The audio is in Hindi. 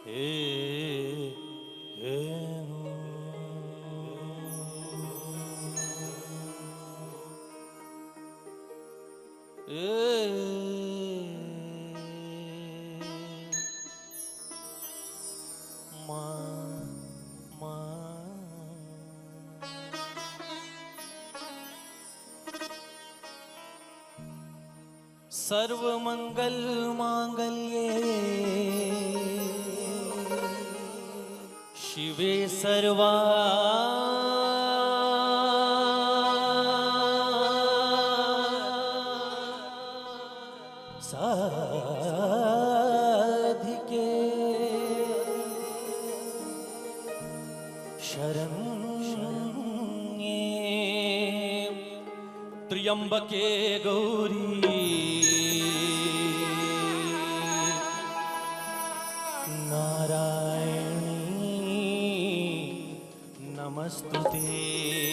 હે હે सर्वमंगल मांगल्ये शिवे सर्वा साधिके शरण्ये त्र्यंबके गौरी नारायणी नमस्तुते।